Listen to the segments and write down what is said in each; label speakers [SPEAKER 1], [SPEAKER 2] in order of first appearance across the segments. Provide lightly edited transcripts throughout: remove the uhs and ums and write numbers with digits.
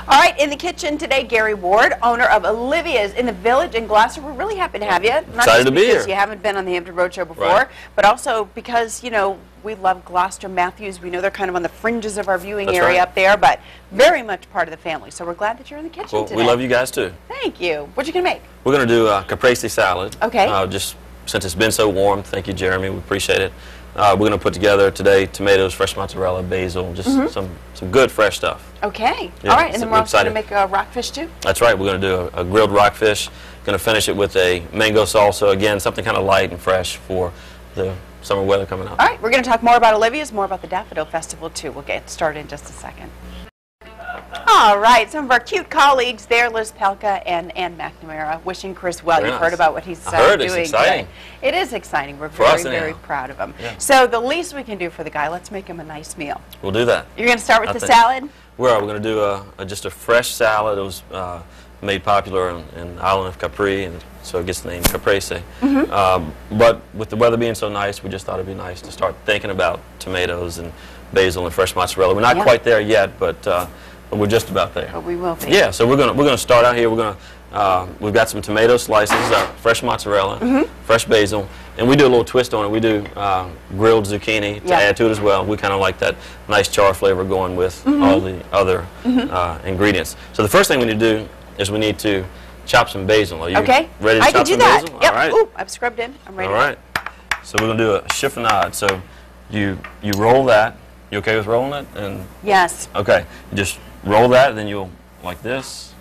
[SPEAKER 1] All right, in the kitchen today, Gary Ward, owner of Olivia's in the Village in Gloucester. We're really happy to have you. Not
[SPEAKER 2] Excited to be here.
[SPEAKER 1] because you haven't been on the Hampton Roadshow before,
[SPEAKER 2] Right.
[SPEAKER 1] but also because, you know, we love Gloucester Matthews. We know they're kind of on the fringes of our viewing
[SPEAKER 2] That's
[SPEAKER 1] area
[SPEAKER 2] right.
[SPEAKER 1] up there, but very much part of the family. So we're glad that you're in the kitchen
[SPEAKER 2] Well,
[SPEAKER 1] today.
[SPEAKER 2] we love you guys too.
[SPEAKER 1] Thank you. What you going to make?
[SPEAKER 2] We're going to do a caprese salad.
[SPEAKER 1] Okay.
[SPEAKER 2] Just since it's been so warm, thank you, Jeremy. We appreciate it. We're going to put together today tomatoes, fresh mozzarella, basil, just some good fresh stuff.
[SPEAKER 1] Okay.
[SPEAKER 2] Yeah,
[SPEAKER 1] All right, and then we're also going to
[SPEAKER 2] excited.
[SPEAKER 1] make a rockfish too?
[SPEAKER 2] That's right. We're going to do a grilled rockfish. Going to finish it with a mango salsa. Again, something kind of light and fresh for the summer weather coming up.
[SPEAKER 1] All right, we're going to talk more about Olivia's, more about the Daffodil Festival too. We'll get started in just a second. All right, some of our cute colleagues there, Liz Pelka and Ann McNamara, wishing Chris well.
[SPEAKER 2] Very
[SPEAKER 1] You've
[SPEAKER 2] nice.
[SPEAKER 1] heard about what he's
[SPEAKER 2] I heard
[SPEAKER 1] doing.
[SPEAKER 2] it's exciting.
[SPEAKER 1] Today. It is exciting. We're
[SPEAKER 2] For us
[SPEAKER 1] very, very
[SPEAKER 2] anyhow.
[SPEAKER 1] proud of him.
[SPEAKER 2] Yeah.
[SPEAKER 1] So the least we can do for the guy, let's make him a nice meal.
[SPEAKER 2] We'll do that.
[SPEAKER 1] You're going to start with
[SPEAKER 2] I
[SPEAKER 1] the
[SPEAKER 2] think.
[SPEAKER 1] salad?
[SPEAKER 2] We're going to do just a fresh salad. It was made popular in the island of Capri, and so it gets the name Caprese. But with the weather being so nice, we just thought it'd be nice to start thinking about tomatoes and basil and fresh mozzarella. We're not quite there yet, but we're just about there.
[SPEAKER 1] But we will be.
[SPEAKER 2] Yeah, so we're gonna start out here. We've got some tomato slices, fresh mozzarella, fresh basil, and we do a little twist on it. We do grilled zucchini to add to it as well. We kind of like that nice char flavor going with all the other ingredients. So the first thing we need to do is we need to chop some basil. Are you ready to
[SPEAKER 1] I
[SPEAKER 2] chop
[SPEAKER 1] can do
[SPEAKER 2] some
[SPEAKER 1] that.
[SPEAKER 2] basil?
[SPEAKER 1] Yep.
[SPEAKER 2] All right.
[SPEAKER 1] Ooh, I've scrubbed in. I'm ready.
[SPEAKER 2] All right. So we're gonna do a chiffonade. So you roll that. You okay with rolling it? And
[SPEAKER 1] Yes.
[SPEAKER 2] okay, you just roll that, and then you'll like this.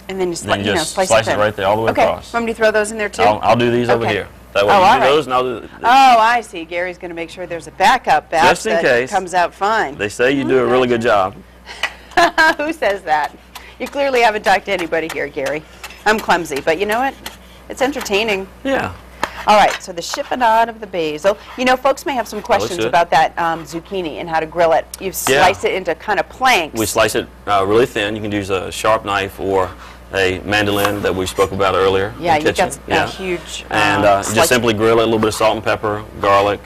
[SPEAKER 1] And then you,
[SPEAKER 2] Then you just
[SPEAKER 1] slice
[SPEAKER 2] it
[SPEAKER 1] it
[SPEAKER 2] right there, all the way
[SPEAKER 1] okay.
[SPEAKER 2] across.
[SPEAKER 1] Want me to throw those in there too?
[SPEAKER 2] I'll do these over
[SPEAKER 1] Okay.
[SPEAKER 2] here. That way
[SPEAKER 1] Oh,
[SPEAKER 2] you
[SPEAKER 1] all
[SPEAKER 2] do
[SPEAKER 1] right.
[SPEAKER 2] those, and I'll do this.
[SPEAKER 1] Oh, I see. Gary's going to make sure there's a backup batch
[SPEAKER 2] Just in
[SPEAKER 1] that
[SPEAKER 2] case.
[SPEAKER 1] comes out fine.
[SPEAKER 2] They say you do a really good job.
[SPEAKER 1] Who says that? You clearly haven't talked to anybody here, Gary. I'm clumsy, but you know what? It's entertaining.
[SPEAKER 2] Yeah.
[SPEAKER 1] All right, so the chiffonade of the basil. You know, folks may have some questions
[SPEAKER 2] good.
[SPEAKER 1] about that zucchini and how to grill it. You slice it into kind of planks.
[SPEAKER 2] We slice it really thin. You can use a sharp knife or a mandolin that we spoke about earlier.
[SPEAKER 1] Yeah,
[SPEAKER 2] in the
[SPEAKER 1] you've got
[SPEAKER 2] kitchen.
[SPEAKER 1] a huge
[SPEAKER 2] And
[SPEAKER 1] slice.
[SPEAKER 2] just simply grill it, a little bit of salt and pepper, garlic.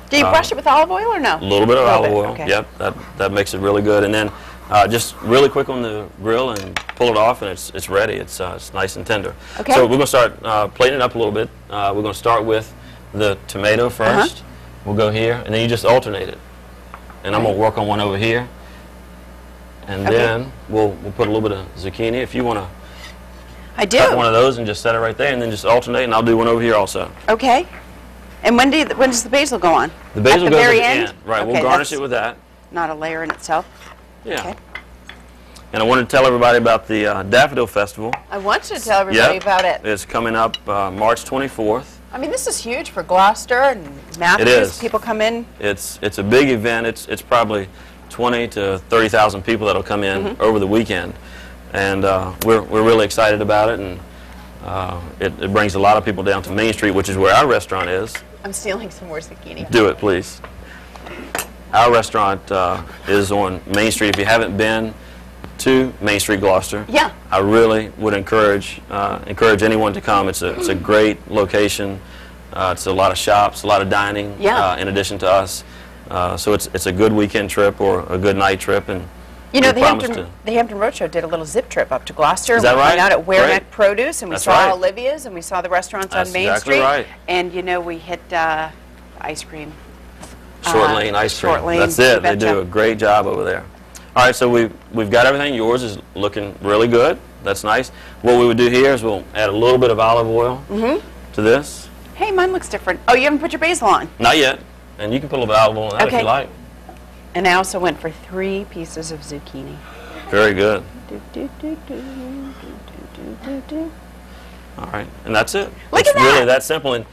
[SPEAKER 1] Do you brush it with olive oil or no?
[SPEAKER 2] A little bit of olive oil.
[SPEAKER 1] Okay.
[SPEAKER 2] Yep, that makes it really good. And then just really quick on the grill and pull it off, and it's ready. It's nice and tender.
[SPEAKER 1] Okay.
[SPEAKER 2] So we're going to start plating it up a little bit. We're going to start with the tomato first. We'll go here, and then you just alternate it. And I'm going to work on one over here. And then we'll put a little bit of zucchini. If you want to cut one of those and just set it right there, and then just alternate, and I'll do one over here also.
[SPEAKER 1] Okay. And when does the basil go on?
[SPEAKER 2] The basil
[SPEAKER 1] at the
[SPEAKER 2] goes
[SPEAKER 1] very
[SPEAKER 2] at the
[SPEAKER 1] end?
[SPEAKER 2] end. Right,
[SPEAKER 1] Okay,
[SPEAKER 2] we'll garnish
[SPEAKER 1] that's
[SPEAKER 2] it with that.
[SPEAKER 1] not a layer in itself.
[SPEAKER 2] Yeah.
[SPEAKER 1] Okay.
[SPEAKER 2] And I wanted to tell everybody about the Daffodil Festival.
[SPEAKER 1] I want you to tell everybody about it.
[SPEAKER 2] It's coming up March 24th.
[SPEAKER 1] I mean, this is huge for Gloucester and Matthews.
[SPEAKER 2] It is.
[SPEAKER 1] People come in.
[SPEAKER 2] It's a big event. It's probably 20 to 30,000 people that'll come in over the weekend, and we're really excited about it. And it brings a lot of people down to Main Street, which is where our restaurant is.
[SPEAKER 1] I'm stealing some more zucchini.
[SPEAKER 2] Do it, please. Our restaurant is on Main Street. If you haven't been to Main Street, Gloucester, I really would encourage anyone to come. It's a great location. It's a lot of shops, a lot of dining. In addition to us, so it's a good weekend trip or a good night trip. And
[SPEAKER 1] you know, the Hampton Roadshow did a little zip trip up to Gloucester.
[SPEAKER 2] Is that
[SPEAKER 1] we
[SPEAKER 2] right?
[SPEAKER 1] went out at Ware Neck Produce, and we saw Olivia's, and we saw the restaurants on Main Street.
[SPEAKER 2] Right.
[SPEAKER 1] And you know, we hit ice cream.
[SPEAKER 2] Short Lane Ice Cream.
[SPEAKER 1] Short Lane,
[SPEAKER 2] That's it. They
[SPEAKER 1] betcha.
[SPEAKER 2] do a great job over there. All right, so we've got everything. Yours is looking really good. That's nice. What we would do here is we'll add a little bit of olive oil to this.
[SPEAKER 1] Hey, mine looks different. Oh, you haven't put your basil on?
[SPEAKER 2] Not yet. And you can put a little bit of olive oil on that if you like.
[SPEAKER 1] And I also went for 3 pieces of zucchini.
[SPEAKER 2] Very good. All right, and that's it.
[SPEAKER 1] Look
[SPEAKER 2] it's
[SPEAKER 1] at that.
[SPEAKER 2] really that simple. And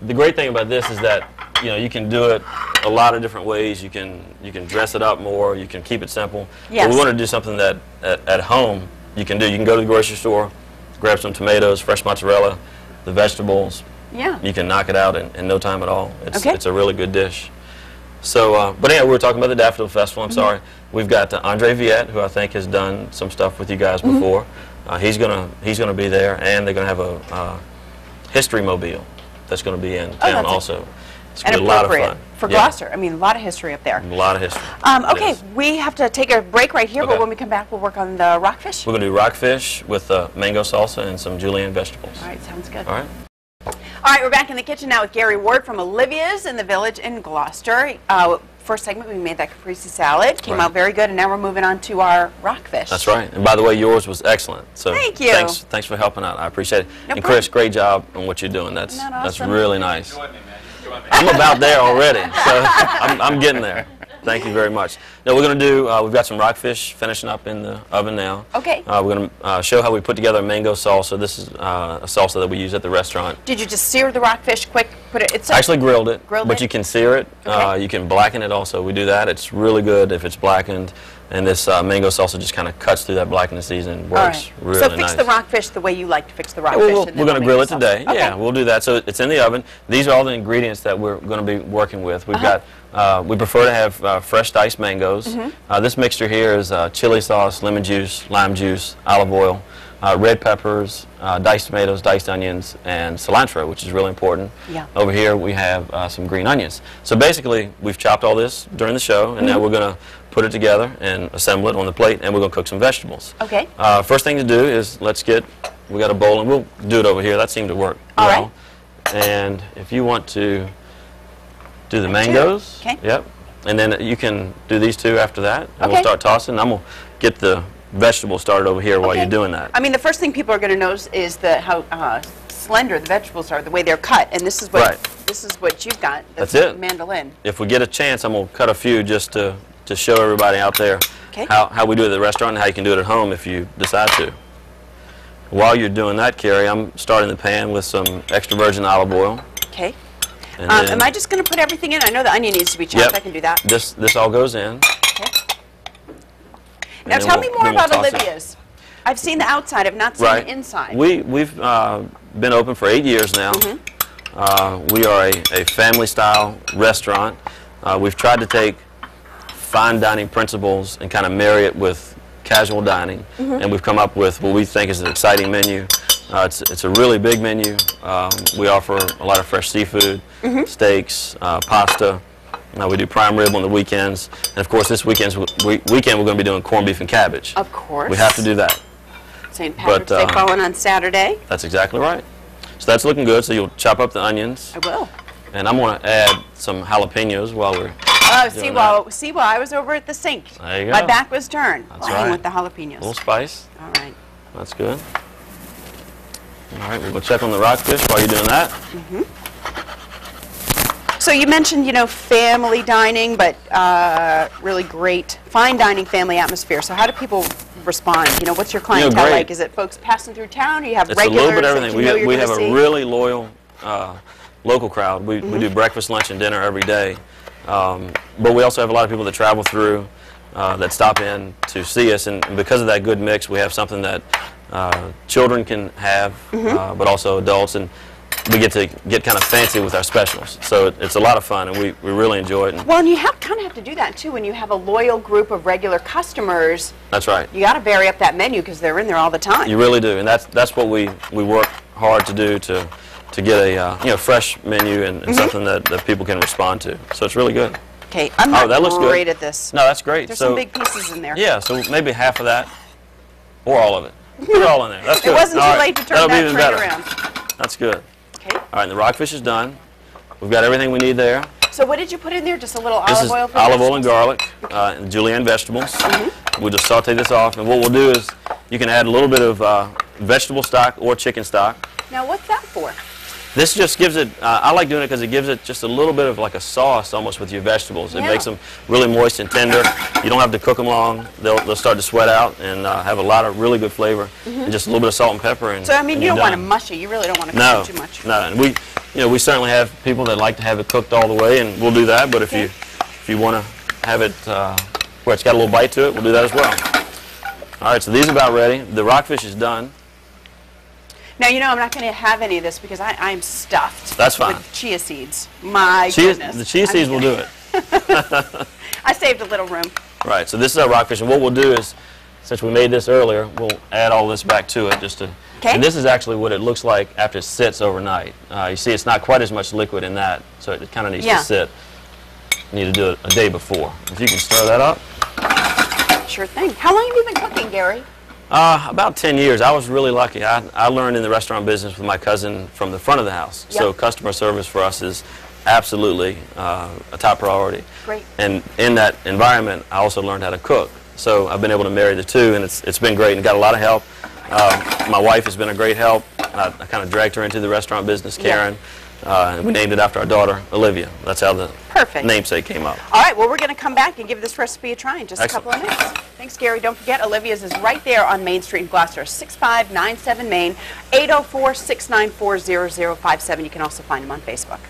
[SPEAKER 2] the great thing about this is that you can do it a lot of different ways. You can dress it up more. You can keep it simple.
[SPEAKER 1] Yes.
[SPEAKER 2] But we want to do something that at home you can do. You can go to the grocery store, grab some tomatoes, fresh mozzarella, the vegetables.
[SPEAKER 1] Yeah.
[SPEAKER 2] You can knock it out in no time at all. It's a really good dish. So, but anyway, we were talking about the Daffodil Festival. I'm sorry. We've got Andre Viette, who I think has done some stuff with you guys before. He's gonna be there, and they're gonna have a history mobile that's gonna be in town also. It's
[SPEAKER 1] and
[SPEAKER 2] a lot of
[SPEAKER 1] appropriate
[SPEAKER 2] fun.
[SPEAKER 1] for Gloucester. I mean, a lot of history up there.
[SPEAKER 2] A lot of history.
[SPEAKER 1] Okay, we have to take a break right here, but when we come back, we'll work on the rockfish.
[SPEAKER 2] We're going to do rockfish with mango salsa and some julienne vegetables.
[SPEAKER 1] All right, sounds good.
[SPEAKER 2] All right.
[SPEAKER 1] All right, we're back in the kitchen now with Gary Ward from Olivia's in the Village in Gloucester. First segment, we made that caprese salad. Came out very good, and now we're moving on to our rockfish.
[SPEAKER 2] That's right. And by the way, yours was excellent. So
[SPEAKER 1] thank you.
[SPEAKER 2] Thanks for helping out. I appreciate it.
[SPEAKER 1] No
[SPEAKER 2] and
[SPEAKER 1] problem.
[SPEAKER 2] Chris, great job on what you're doing. That's really nice.
[SPEAKER 3] Enjoy me, man. Enjoy me.
[SPEAKER 2] I'm about there already, so I'm getting there. Thank you very much. Now we're going to do, we've got some rockfish finishing up in the oven now.
[SPEAKER 1] Okay.
[SPEAKER 2] We're going to show how we put together a mango salsa. This is a salsa that we use at the restaurant.
[SPEAKER 1] Did you just sear the rockfish quick? It's
[SPEAKER 2] actually grilled it,
[SPEAKER 1] but
[SPEAKER 2] you can sear it.
[SPEAKER 1] Okay.
[SPEAKER 2] You can blacken it also. We do that. It's really good if it's blackened. And this mango salsa just kind of cuts through that blackened season. Works really nice.
[SPEAKER 1] So fix the rockfish the way you like to fix the rockfish.
[SPEAKER 2] We're going to grill it today.
[SPEAKER 1] Okay.
[SPEAKER 2] Yeah, we'll do that. So it's in the oven. These are all the ingredients that we're going to be working with. We've got, we prefer to have fresh diced mangoes. This mixture here is chili sauce, lemon juice, lime juice, olive oil, red peppers, diced tomatoes, diced onions, and cilantro, which is really important.
[SPEAKER 1] Yeah.
[SPEAKER 2] Over here we have some green onions. So basically we've chopped all this during the show, and now we're going to put it together and assemble it on the plate, and we're going to cook some vegetables.
[SPEAKER 1] Okay.
[SPEAKER 2] First thing to do is we got a bowl, and we'll do it over here. That seemed to work well. And if you want to do the mangoes, yep, and then you can do these two after that, and we'll start tossing. I'm going to get the vegetables started over here while you're doing that.
[SPEAKER 1] I mean, the first thing people are going to notice is how slender the vegetables are, the way they're cut, and this is what you've got.
[SPEAKER 2] That's it.
[SPEAKER 1] Mandolin.
[SPEAKER 2] If we get a chance, I'm going to cut a few just to show everybody out there how we do it at the restaurant and how you can do it at home if you decide to. While you're doing that, Carrie, I'm starting the pan with some extra virgin olive oil.
[SPEAKER 1] Okay. Am I just going to put everything in? I know the onion needs to be chopped. I can do that.
[SPEAKER 2] This all goes in.
[SPEAKER 1] Okay. Now tell me more about Olivia's. I've seen the outside. I've not seen the inside.
[SPEAKER 2] We've been open for 8 years now. We are a family-style restaurant. We've tried to take fine dining principles and kind of marry it with casual dining, and we've come up with what we think is an exciting menu. It's a really big menu. We offer a lot of fresh seafood, steaks, pasta. We do prime rib on the weekends, and of course this weekend we're going to be doing corned beef and cabbage.
[SPEAKER 1] Of course.
[SPEAKER 2] We have to do that.
[SPEAKER 1] St. Patrick's Day falling on Saturday.
[SPEAKER 2] That's exactly right. So that's looking good. So you'll chop up the onions.
[SPEAKER 1] I will.
[SPEAKER 2] And I'm going to add some jalapenos while we're
[SPEAKER 1] see while I was over at the sink.
[SPEAKER 2] There you go.
[SPEAKER 1] My back was turned.
[SPEAKER 2] That's right.
[SPEAKER 1] With the jalapenos.
[SPEAKER 2] A little spice.
[SPEAKER 1] All right.
[SPEAKER 2] That's good. All right, we're going to check on the rockfish while you're doing that.
[SPEAKER 1] So you mentioned, family dining, but really great fine dining family atmosphere. So how do people respond? What's your clientele like? Is it folks passing through town, or you have regulars?
[SPEAKER 2] It's a little bit of everything. We have
[SPEAKER 1] a
[SPEAKER 2] really loyal local crowd. We do breakfast, lunch, and dinner every day. But we also have a lot of people that travel through that stop in to see us, and because of that good mix, we have something that children can have, but also adults, and we get to get kind of fancy with our specials. So it's a lot of fun, and we really enjoy it.
[SPEAKER 1] Well, and you kind of have to do that too when you have a loyal group of regular customers.
[SPEAKER 2] That's right.
[SPEAKER 1] You got to vary up that menu because they're in there all the time.
[SPEAKER 2] You really do, and that's what we work hard to do to get a fresh menu and something that people can respond to. So it's really good.
[SPEAKER 1] Okay, I'm not
[SPEAKER 2] that looks
[SPEAKER 1] great
[SPEAKER 2] good.
[SPEAKER 1] at this.
[SPEAKER 2] No, that's great.
[SPEAKER 1] There's some big pieces in there.
[SPEAKER 2] Yeah, so maybe half of that, or all of it. Put it all in there. That's good.
[SPEAKER 1] It wasn't too late to turn that train around.
[SPEAKER 2] That's good.
[SPEAKER 1] Okay.
[SPEAKER 2] All right, and the rockfish is done. We've got everything we need there.
[SPEAKER 1] So what did you put in there? Just a little
[SPEAKER 2] this
[SPEAKER 1] olive oil?
[SPEAKER 2] This is olive oil and garlic, and julienne vegetables. We'll just saute this off, and what we'll do is you can add a little bit of vegetable stock or chicken stock.
[SPEAKER 1] Now what's that for?
[SPEAKER 2] This just gives it, I like doing it because it gives it just a little bit of like a sauce almost with your vegetables. It makes them really moist and tender. You don't have to cook them long. They'll start to sweat out and have a lot of really good flavor. And just a little bit of salt and pepper. And,
[SPEAKER 1] so I mean, you don't want to mush it. You really don't want to cook it too much.
[SPEAKER 2] No, and we certainly have people that like to have it cooked all the way, and we'll do that. But if you want to have it where it's got a little bite to it, we'll do that as well. All right, so these are about ready. The rockfish is done.
[SPEAKER 1] Now, I'm not going to have any of this because I'm stuffed.
[SPEAKER 2] That's fine.
[SPEAKER 1] With chia seeds. My goodness.
[SPEAKER 2] The chia seeds will do it.
[SPEAKER 1] I saved a little room.
[SPEAKER 2] Right, so this is our rockfish, and what we'll do is since we made this earlier, we'll add all this back to it just to.
[SPEAKER 1] Okay.
[SPEAKER 2] And this is actually what it looks like after it sits overnight. You see, it's not quite as much liquid in that, so it kind of needs to sit. You need to do it a day before. If you can stir that up.
[SPEAKER 1] Sure thing. How long have you been cooking, Gary?
[SPEAKER 2] About 10 years. I was really lucky. I learned in the restaurant business with my cousin from the front of the house.
[SPEAKER 1] Yep.
[SPEAKER 2] So customer service for us is absolutely a top priority.
[SPEAKER 1] Great. And
[SPEAKER 2] in that environment, I also learned how to cook. So I've been able to marry the two, and it's been great and got a lot of help. My wife has been a great help. I kind of dragged her into the restaurant business, Karen. And we named it after our daughter, Olivia. That's how the namesake came up.
[SPEAKER 1] All right, well, we're going to come back and give this recipe a try in just a couple of minutes. Thanks, Gary. Don't forget, Olivia's is right there on Main Street in Gloucester, 6597 Main, 804-694-0057. You can also find him on Facebook.